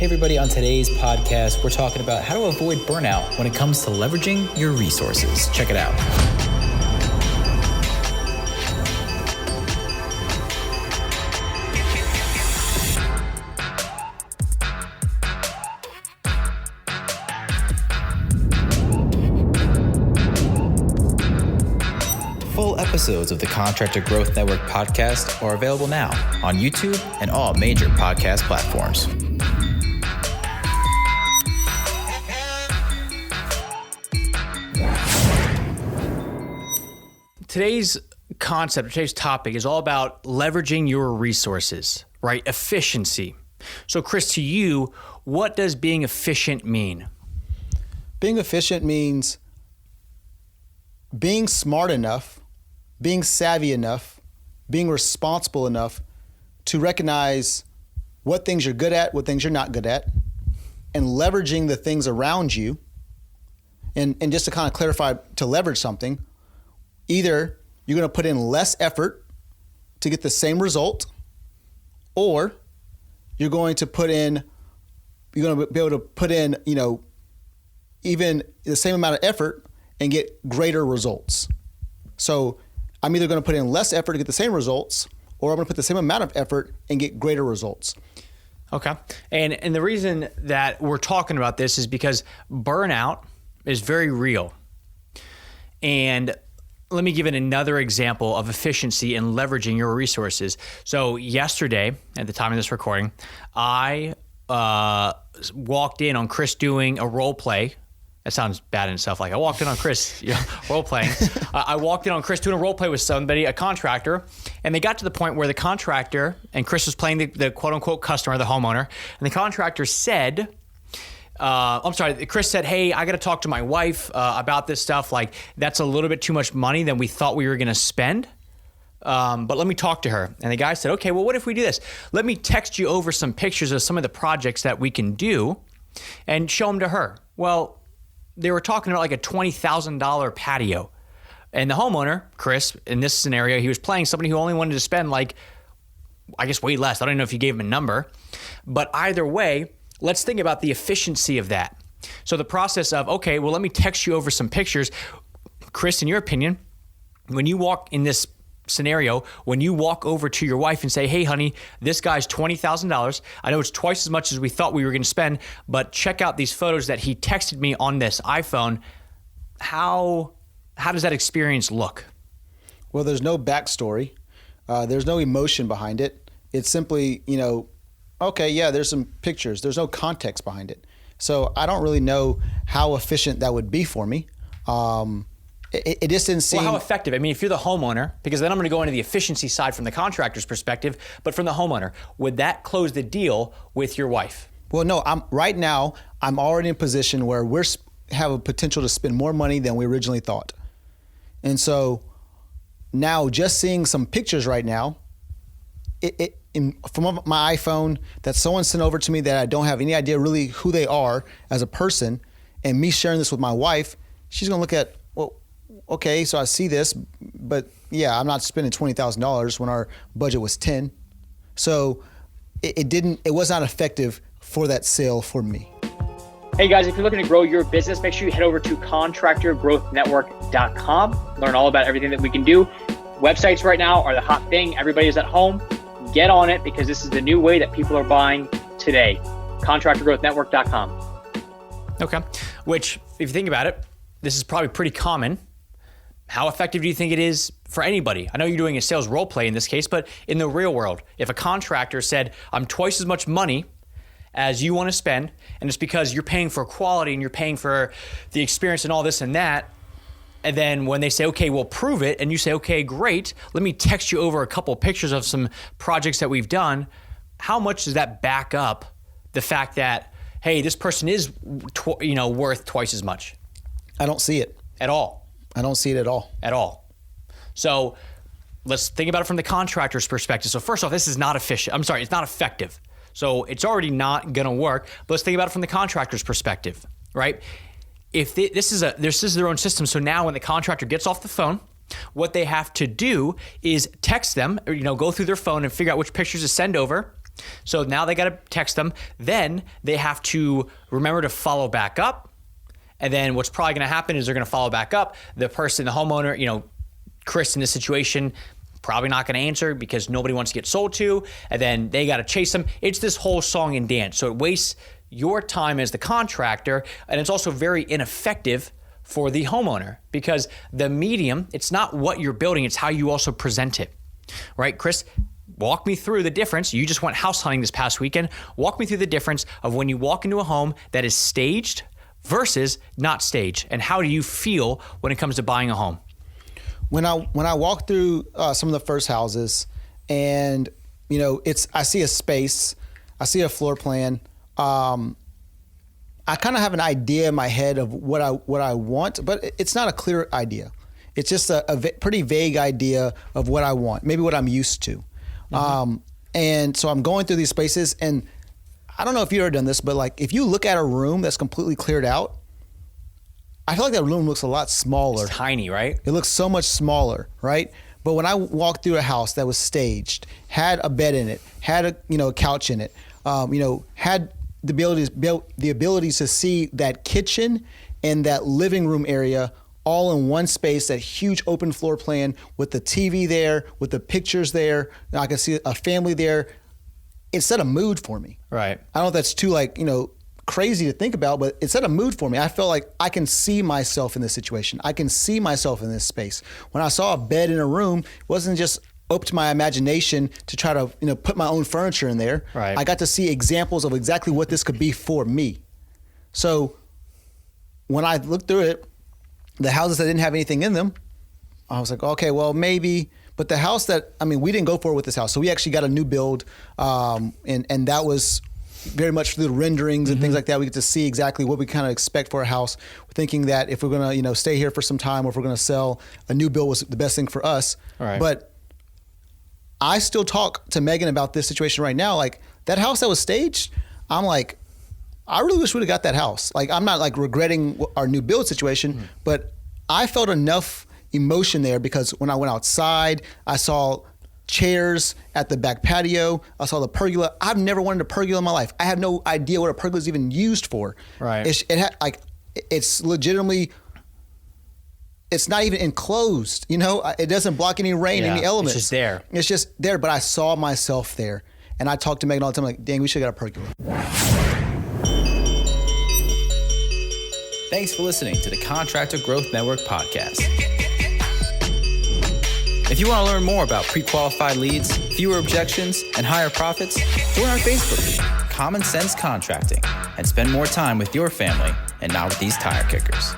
Hey everybody, on today's podcast, we're talking about how to avoid burnout when it comes to leveraging your resources. Check it out. Full episodes of the Contractor Growth Network podcast are available now on YouTube and all major podcast platforms. Today's concept, today's topic is all about leveraging your resources, right? Efficiency. So Chris, to you, what does being efficient mean? Being efficient means being smart enough, being savvy enough, being responsible enough to recognize what things you're good at, what things you're not good at, and leveraging the things around you. And just to kind of clarify, to leverage something, either you're going to put in less effort to get the same result, or you're going to be able to put in, even the same amount of effort and get greater results. So I'm either going to put in less effort to get the same results, or I'm going to put the same amount of effort and get greater results. Okay. And the reason that we're talking about this is because burnout is very real. And let me give it another example of efficiency and leveraging your resources. So yesterday, at the time of this recording, I walked in on Chris doing a role play. That sounds bad in itself. Like I walked in on Chris role playing. I walked in on Chris doing a role play with somebody, a contractor, and they got to the point where the contractor and Chris was playing the quote unquote customer, the homeowner, and the contractor said, Chris said, hey, I got to talk to my wife about this stuff. Like that's a little bit too much money than we thought we were going to spend. But let me talk to her. And the guy said, okay, well, what if we do this? Let me text you over some pictures of some of the projects that we can do and show them to her. Well, they were talking about like a $20,000 patio. And the homeowner, Chris, in this scenario, he was playing somebody who only wanted to spend like, I guess way less. I don't know if he gave him a number, but either way, let's think about the efficiency of that. So the process of, okay, well, let me text you over some pictures. Chris, in your opinion, when you walk in this scenario, when you walk over to your wife and say, hey, honey, this guy's $20,000. I know it's twice as much as we thought we were going to spend, but check out these photos that he texted me on this iPhone. How does that experience look? Well, there's no backstory. There's no emotion behind it. It's simply, okay, yeah, there's some pictures. There's no context behind it. So I don't really know how efficient that would be for me. It just didn't seem... Well, how effective? I mean, if you're the homeowner, because then I'm going to go into the efficiency side from the contractor's perspective, but from the homeowner, would that close the deal with your wife? Well, no, right now, I'm already in a position where we have a potential to spend more money than we originally thought. And so now just seeing some pictures right now, from my iPhone that someone sent over to me that I don't have any idea really who they are as a person, and me sharing this with my wife, she's going to look at, well, okay, so I see this, but yeah, I'm not spending $20,000 when our budget was 10. So it was not effective for that sale for me. Hey guys, if you're looking to grow your business, make sure you head over to contractorgrowthnetwork.com. Learn all about everything that we can do. Websites right now are the hot thing. Everybody's at home. Get on it because this is the new way that people are buying today. contractorgrowthnetwork.com. Okay, which if you think about it, this is probably pretty common. How effective do you think it is for anybody? I know you're doing a sales role play in this case, but in the real world, if a contractor said, I'm twice as much money as you want to spend, and it's because you're paying for quality and you're paying for the experience and all this and that, and then when they say, okay, we'll prove it, and you say, okay, great, let me text you over a couple of pictures of some projects that we've done, how much does that back up the fact that, hey, this person is worth twice as much? I don't see it. At all. I don't see it at all. At all. So let's think about it from the contractor's perspective. So first off, this is not efficient. I'm sorry, it's not effective. So it's already not going to work. But let's think about it from the contractor's perspective, right? If this is their own system. So now when the contractor gets off the phone, what they have to do is text them, or, go through their phone and figure out which pictures to send over. So now they got to text them. Then they have to remember to follow back up. And then what's probably going to happen is they're going to follow back up. The person, the homeowner, Chris in this situation, probably not going to answer because nobody wants to get sold to. And then they got to chase them. It's this whole song and dance. So it wastes your time as the contractor. And it's also very ineffective for the homeowner because the medium, it's not what you're building, it's how you also present it. Right, Chris? Walk me through the difference. You just went house hunting this past weekend. Walk me through the difference of when you walk into a home that is staged versus not staged. And how do you feel when it comes to buying a home? When I walk through some of the first houses and, I see a space, I see a floor plan. I kind of have an idea in my head of what I want, but it's not a clear idea. It's just a pretty vague idea of what I want, maybe what I'm used to. And so I'm going through these spaces, and I don't know if you've ever done this, but like if you look at a room that's completely cleared out, I feel like that room looks a lot smaller. It's tiny, right? It looks so much smaller, right? But when I walked through a house that was staged, had a bed in it, had a couch in it, had the ability to see that kitchen and that living room area all in one space, that huge open floor plan with the TV there, with the pictures there. I can see a family there. It set a mood for me. Right. I don't know if that's too crazy to think about, but it set a mood for me. I felt like I can see myself in this situation. I can see myself in this space. When I saw a bed in a room, it wasn't just up to my imagination to try to put my own furniture in there. Right. I got to see examples of exactly what this could be for me. So when I looked through it, the houses that didn't have anything in them, I was like, okay, well, maybe. But the house we didn't go forward with this house. So we actually got a new build, and that was very much through the renderings and things like that. We get to see exactly what we kind of expect for a house. We're thinking that if we're going to, stay here for some time, or if we're going to sell, a new build was the best thing for us. Right. But I still talk to Megan about this situation right now. Like that house that was staged, I'm like, I really wish we'd have got that house. Like, I'm not like regretting our new build situation, but I felt enough emotion there because when I went outside, I saw chairs at the back patio. I saw the pergola. I've never wanted a pergola in my life. I have no idea what a pergola is even used for. Right. It's legitimately, it's not even enclosed. It doesn't block any rain, any elements. It's just there. It's just there. But I saw myself there, and I talked to Megan all the time. Like, dang, we should have got a pergola. Thanks for listening to the Contractor Growth Network podcast. If you want to learn more about pre-qualified leads, fewer objections, and higher profits, join our Facebook group, Common Sense Contracting, and spend more time with your family and not with these tire kickers.